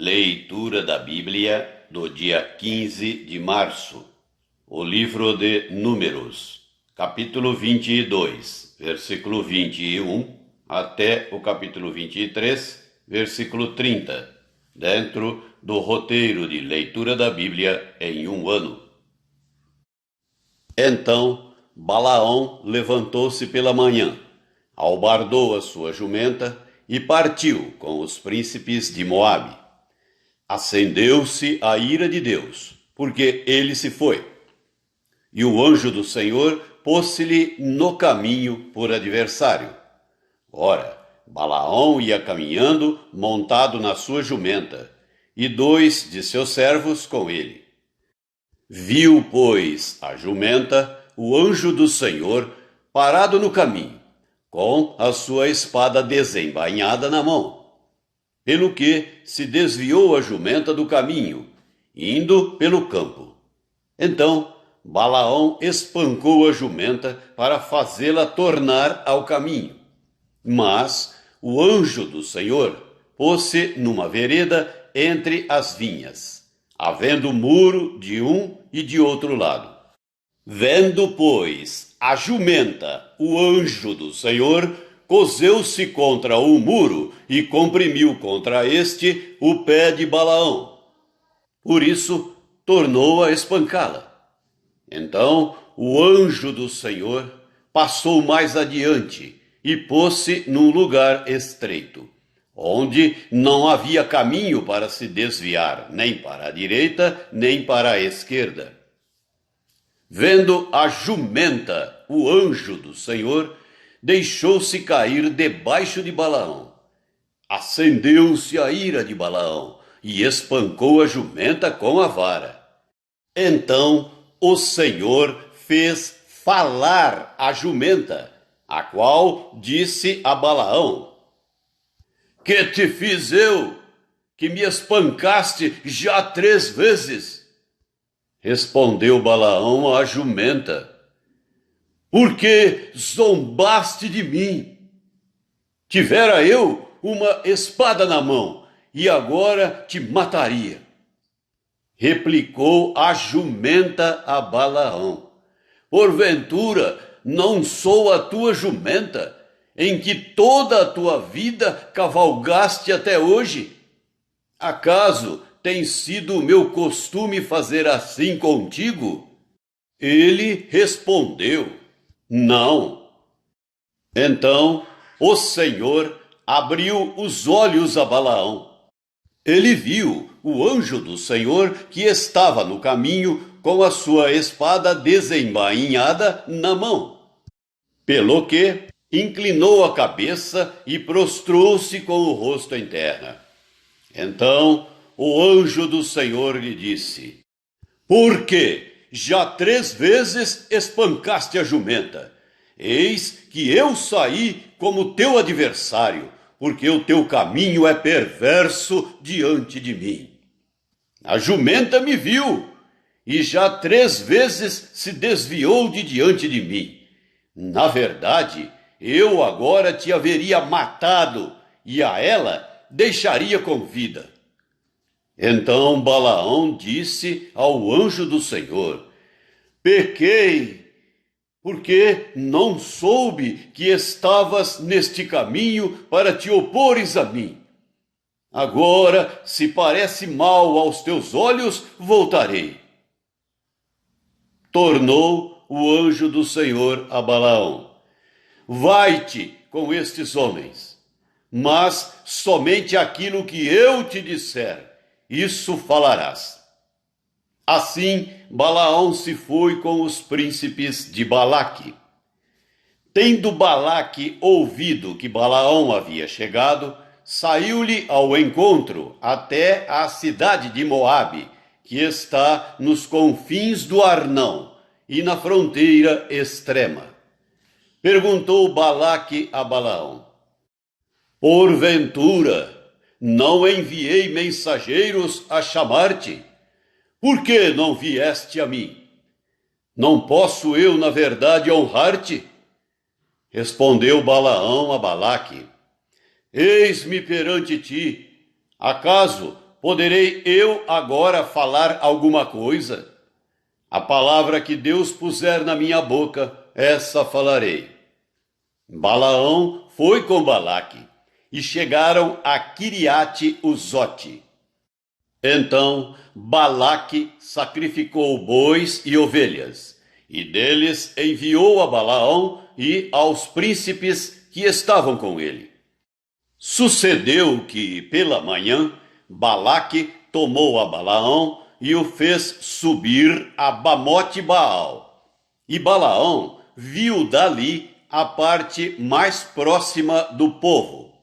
Leitura da Bíblia do dia 15 de março. O livro de Números, capítulo 22, versículo 21, até o capítulo 23, versículo 30, dentro do roteiro de leitura da Bíblia em um ano. Então Balaão levantou-se pela manhã, albardou a sua jumenta e partiu com os príncipes de Moabe. Acendeu-se a ira de Deus, porque ele se foi. E o anjo do Senhor pôs-se-lhe no caminho por adversário. Ora, Balaão ia caminhando, montado na sua jumenta, e 2 de seus servos com ele. Viu, pois, a jumenta, o anjo do Senhor, parado no caminho, com a sua espada desembainhada na mão. Pelo que se desviou a jumenta do caminho, indo pelo campo. Então Balaão espancou a jumenta para fazê-la tornar ao caminho. Mas o anjo do Senhor pôs-se numa vereda entre as vinhas, havendo muro de um e de outro lado. Vendo, pois, a jumenta, o anjo do Senhor, coseu-se contra o muro e comprimiu contra este o pé de Balaão. Por isso, tornou a espancá-la. Então o anjo do Senhor passou mais adiante e pôs-se num lugar estreito, onde não havia caminho para se desviar, nem para a direita, nem para a esquerda. Vendo a jumenta, o anjo do Senhor, deixou-se cair debaixo de Balaão. Acendeu-se a ira de Balaão e espancou a jumenta com a vara. Então o Senhor fez falar a jumenta, a qual disse a Balaão: Que te fiz eu, que me espancaste já 3 vezes? Respondeu Balaão à jumenta: Por que zombaste de mim? Tivera eu uma espada na mão, e agora te mataria. Replicou a jumenta a Balaão: Porventura não sou a tua jumenta, em que toda a tua vida cavalgaste até hoje? Acaso tem sido o meu costume fazer assim contigo? Ele respondeu: Não. Então o Senhor abriu os olhos a Balaão. Ele viu o anjo do Senhor que estava no caminho com a sua espada desembainhada na mão. Pelo que inclinou a cabeça e prostrou-se com o rosto em terra. Então o anjo do Senhor lhe disse: Por que já 3 vezes espancaste a jumenta? Eis que eu saí como teu adversário, porque o teu caminho é perverso diante de mim. A jumenta me viu, e já 3 vezes se desviou de diante de mim. Na verdade, eu agora te haveria matado, e a ela deixaria com vida. Então Balaão disse ao anjo do Senhor: Pequei, porque não soube que estavas neste caminho para te opores a mim. Agora, se parece mal aos teus olhos, voltarei. Tornou o anjo do Senhor a Balaão: Vai-te com estes homens, mas somente aquilo que eu te disser, isso falarás. Assim Balaão se foi com os príncipes de Balaque. Tendo Balaque ouvido que Balaão havia chegado, saiu-lhe ao encontro até a cidade de Moabe, que está nos confins do Arnão e na fronteira extrema. Perguntou Balaque a Balaão: Porventura não enviei mensageiros a chamar-te? Por que não vieste a mim? Não posso eu, na verdade, honrar-te? Respondeu Balaão a Balaque: Eis-me perante ti. Acaso poderei eu agora falar alguma coisa? A palavra que Deus puser na minha boca, essa falarei. Balaão foi com Balaque, e chegaram a Quiriate-Uzote. Então Balaque sacrificou bois e ovelhas, e deles enviou a Balaão e aos príncipes que estavam com ele. Sucedeu que, pela manhã, Balaque tomou a Balaão e o fez subir a Bamote-Baal. E Balaão viu dali a parte mais próxima do povo.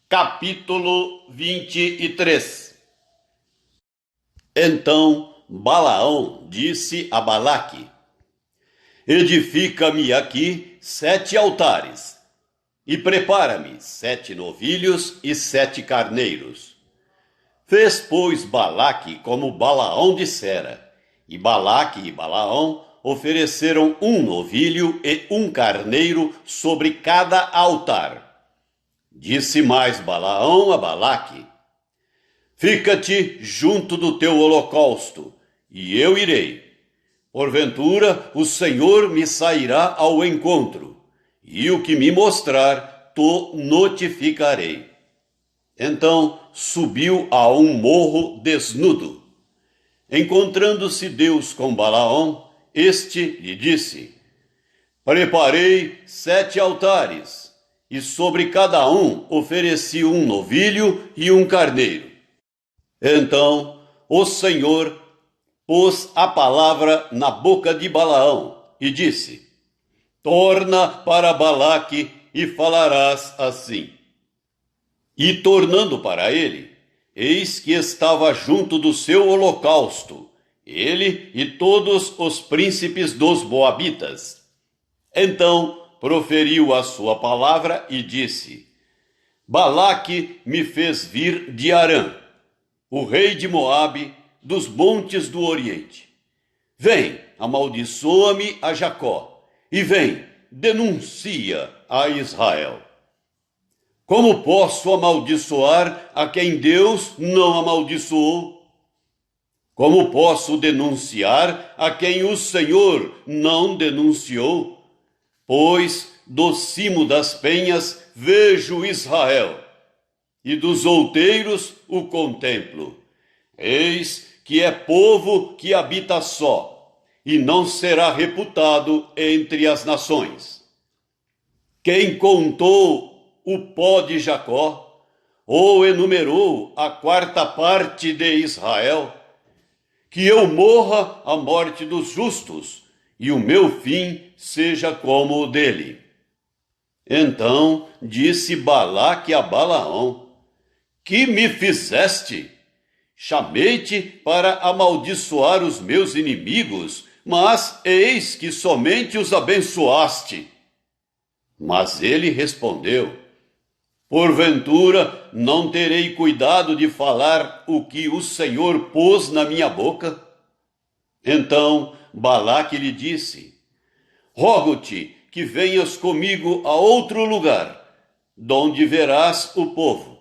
Capítulo 23. Então Balaão disse a Balaque: edifica-me aqui 7 altares, e prepara-me 7 novilhos e 7 carneiros. Fez, pois, Balaque como Balaão dissera, e Balaque e Balaão ofereceram 1 novilho e 1 carneiro sobre cada altar. Disse mais Balaão a Balaque: fica-te junto do teu holocausto, e eu irei. Porventura o Senhor me sairá ao encontro, e o que me mostrar, te notificarei. Então subiu a um morro desnudo. Encontrando-se Deus com Balaão, este lhe disse: preparei 7 altares, e sobre cada um ofereci 1 novilho e 1 carneiro. Então o Senhor pôs a palavra na boca de Balaão e disse: torna para Balaque e falarás assim. E tornando para ele, eis que estava junto do seu holocausto, ele e todos os príncipes dos Moabitas. Então proferiu a sua palavra e disse: Balaque me fez vir de Arã, o rei de Moabe, dos montes do Oriente. Vem, amaldiçoa-me a Jacó, e vem, denuncia a Israel. Como posso amaldiçoar a quem Deus não amaldiçoou? Como posso denunciar a quem o Senhor não denunciou? Pois do cimo das penhas vejo Israel, e dos outeiros o contemplo. Eis que é povo que habita só, e não será reputado entre as nações. Quem contou o pó de Jacó, ou enumerou a 4ª parte de Israel? Que eu morra a morte dos justos, e o meu fim seja como o dele. Então disse Balaque a Balaão: que me fizeste? Chamei-te para amaldiçoar os meus inimigos, mas eis que somente os abençoaste. Mas ele respondeu: porventura não terei cuidado de falar o que o Senhor pôs na minha boca? Então Balaque lhe disse: rogo-te que venhas comigo a outro lugar, donde verás o povo.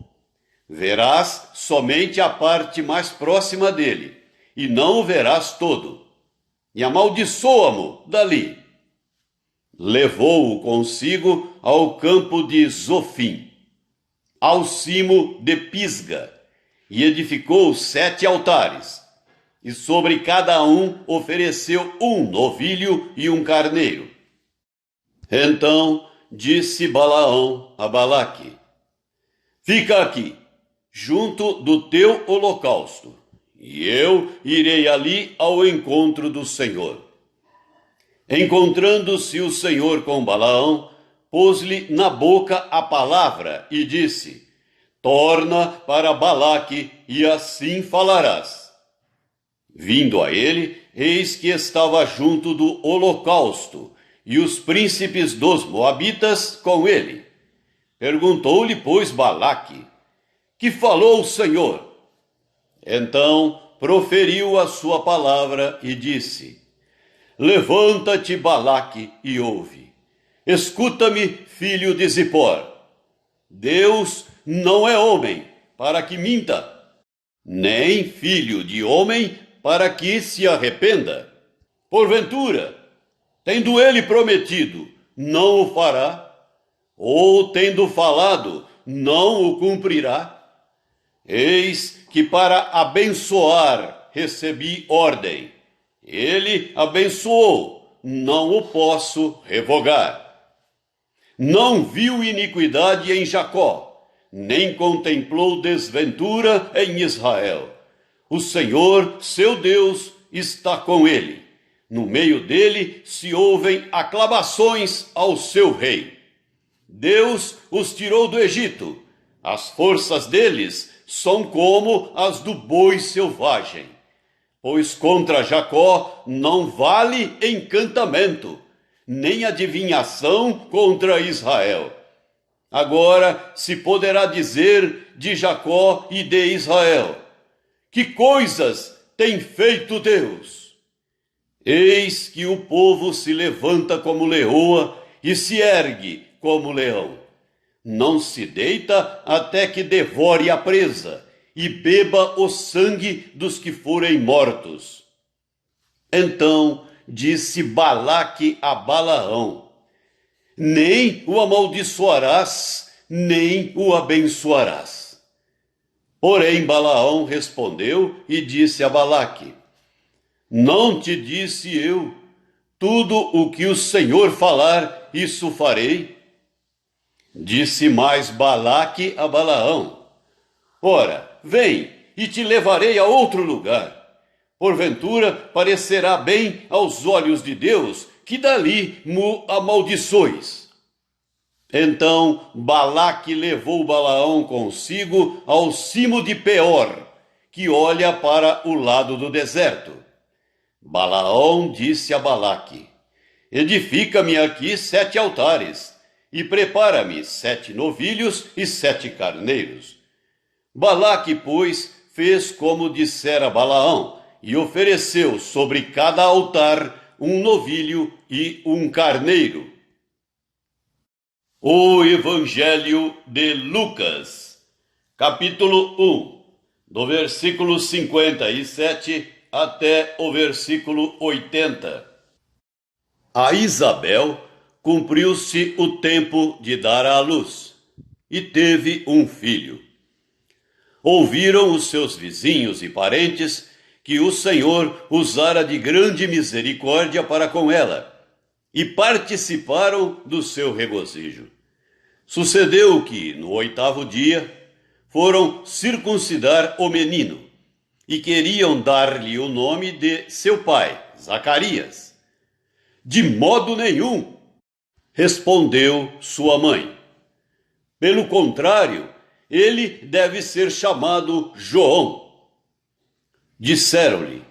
Verás somente a parte mais próxima dele, e não o verás todo. E amaldiçoa-mo dali. Levou-o consigo ao campo de Zofim, ao cimo de Pisga, e edificou 7 altares, e sobre cada um ofereceu 1 novilho e 1 carneiro. Então disse Balaão a Balaque: fica aqui, junto do teu holocausto, e eu irei ali ao encontro do Senhor. Encontrando-se o Senhor com Balaão, pôs-lhe na boca a palavra e disse: torna para Balaque, e assim falarás. Vindo a ele, eis que estava junto do holocausto, e os príncipes dos Moabitas com ele. Perguntou-lhe, pois, Balaque: que falou o Senhor? Então proferiu a sua palavra e disse: levanta-te, Balaque, e ouve. Escuta-me, filho de Zippor. Deus não é homem para que minta, nem filho de homem para que se arrependa. Porventura, tendo ele prometido, não o fará? Ou tendo falado, não o cumprirá? Eis que para abençoar recebi ordem. Ele abençoou, não o posso revogar. Não viu iniquidade em Jacó, nem contemplou desventura em Israel. O Senhor, seu Deus, está com ele. No meio dele se ouvem aclamações ao seu rei. Deus os tirou do Egito. As forças deles são como as do boi selvagem. Pois contra Jacó não vale encantamento, nem adivinhação contra Israel. Agora se poderá dizer de Jacó e de Israel: que coisas tem feito Deus? Eis que o povo se levanta como leoa e se ergue como leão. Não se deita até que devore a presa e beba o sangue dos que forem mortos. Então disse Balaque a Balaão: nem o amaldiçoarás, nem o abençoarás. Porém Balaão respondeu e disse a Balaque: não te disse eu, tudo o que o Senhor falar, isso farei? Disse mais Balaque a Balaão: ora, vem, e te levarei a outro lugar. Porventura parecerá bem aos olhos de Deus que dali mo amaldiçoes. Então Balaque levou Balaão consigo ao cimo de Peor, que olha para o lado do deserto. Balaão disse a Balaque: edifica-me aqui 7 altares, e prepara-me 7 novilhos e 7 carneiros. Balaque, pois, fez como dissera Balaão, e ofereceu sobre cada altar um novilho e um carneiro. O Evangelho de Lucas, capítulo 1, do versículo 57 até o versículo 80. A Isabel cumpriu-se o tempo de dar à luz, e teve um filho. Ouviram os seus vizinhos e parentes que o Senhor usara de grande misericórdia para com ela, e participaram do seu regozijo. Sucedeu que, no 8º dia, foram circuncidar o menino, e queriam dar-lhe o nome de seu pai, Zacarias. De modo nenhum, respondeu sua mãe. Pelo contrário, ele deve ser chamado João. Disseram-lhe: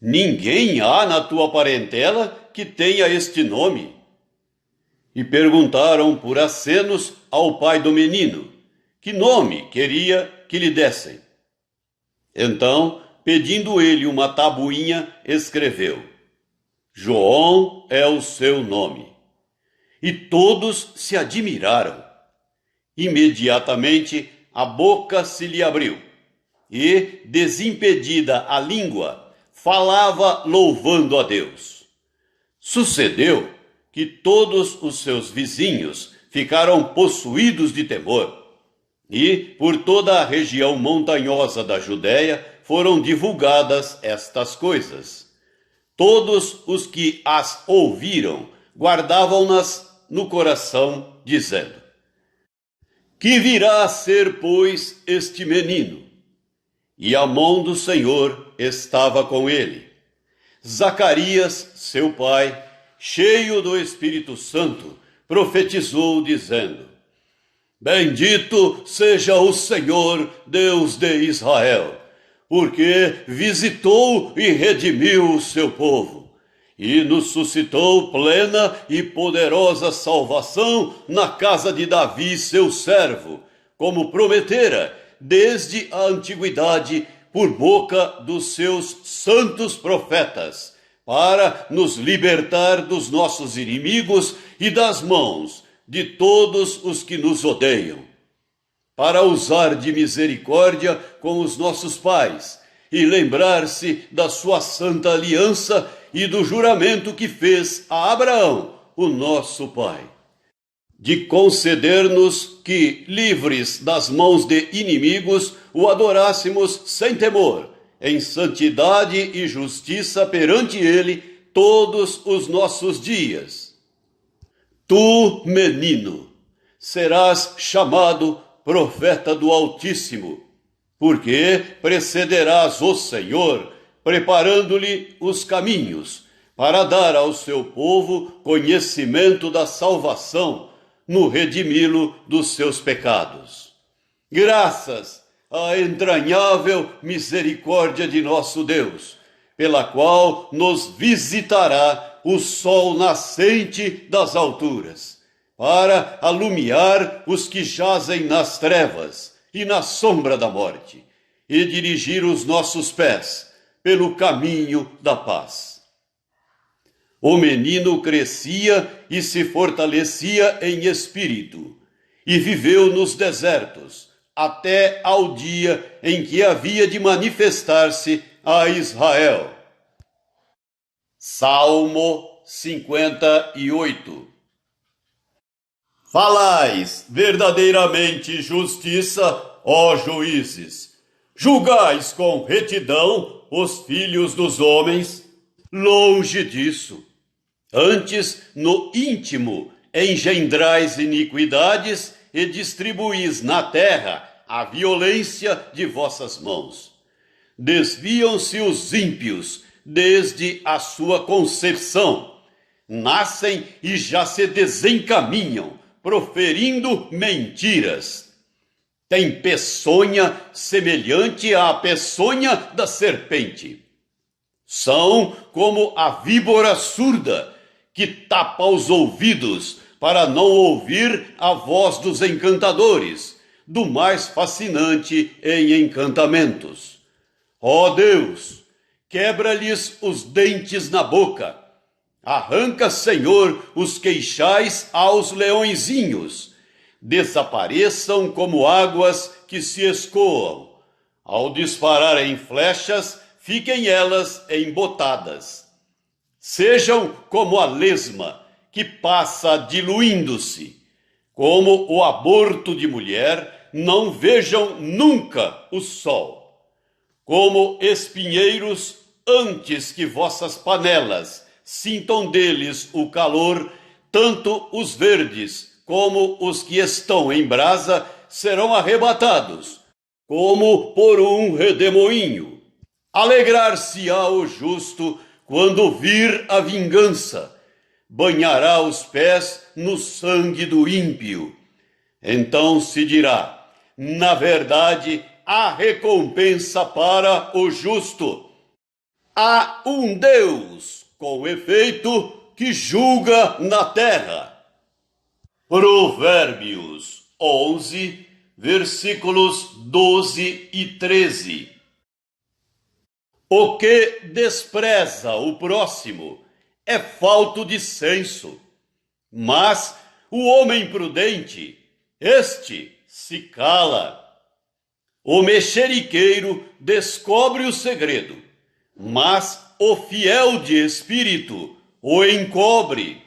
ninguém há na tua parentela que tenha este nome. E perguntaram por acenos ao pai do menino que nome queria que lhe dessem. Então, pedindo ele uma tabuinha, escreveu: João é o seu nome. E todos se admiraram. Imediatamente a boca se lhe abriu, e, desimpedida a língua, falava louvando a Deus. Sucedeu que todos os seus vizinhos ficaram possuídos de temor, e por toda a região montanhosa da Judéia foram divulgadas estas coisas. Todos os que as ouviram guardavam-nas no coração, dizendo: que virá a ser, pois, este menino? E a mão do Senhor estava com ele. Zacarias, seu pai, cheio do Espírito Santo, profetizou, dizendo: bendito seja o Senhor, Deus de Israel, porque visitou e redimiu o seu povo, e nos suscitou plena e poderosa salvação na casa de Davi, seu servo, como prometera desde a antiguidade por boca dos seus santos profetas, para nos libertar dos nossos inimigos e das mãos de todos os que nos odeiam, para usar de misericórdia com os nossos pais e lembrar-se da sua santa aliança e do juramento que fez a Abraão, o nosso pai, de conceder-nos que, livres das mãos de inimigos, o adorássemos sem temor, em santidade e justiça perante ele todos os nossos dias. Tu, menino, serás chamado profeta do Altíssimo, porque precederás o Senhor, preparando-lhe os caminhos, para dar ao seu povo conhecimento da salvação, no redimi-lo dos seus pecados. Graças à entranhável misericórdia de nosso Deus, pela qual nos visitará o sol nascente das alturas, para alumiar os que jazem nas trevas e na sombra da morte, e dirigir os nossos pés pelo caminho da paz. O menino crescia e se fortalecia em espírito, e viveu nos desertos, até ao dia em que havia de manifestar-se a Israel. Salmo 58. Falais verdadeiramente justiça, ó juízes. Julgais com retidão os filhos dos homens. Longe disso. Antes, no íntimo, engendrais iniquidades e distribuís na terra a violência de vossas mãos. Desviam-se os ímpios desde a sua concepção. Nascem e já se desencaminham, proferindo mentiras. Tem peçonha semelhante à peçonha da serpente. São como a víbora surda, que tapa os ouvidos para não ouvir a voz dos encantadores, do mais fascinante em encantamentos. Ó Deus, quebra-lhes os dentes na boca. Arranca, Senhor, os queixais aos leõezinhos. Desapareçam como águas que se escoam. Ao dispararem flechas, fiquem elas embotadas. Sejam como a lesma, que passa diluindo-se. Como o aborto de mulher, não vejam nunca o sol. Como espinheiros, antes que vossas panelas sintam deles o calor, tanto os verdes como os que estão em brasa serão arrebatados, como por um redemoinho. Alegrar-se-á o justo quando vir a vingança, banhará os pés no sangue do ímpio. Então se dirá, na verdade, há recompensa para o justo. Há um Deus, com efeito, que julga na terra. Provérbios 11, versículos 12 e 13. O que despreza o próximo é falto de senso, mas o homem prudente, este se cala. O mexeriqueiro descobre o segredo, mas o fiel de espírito o encobre.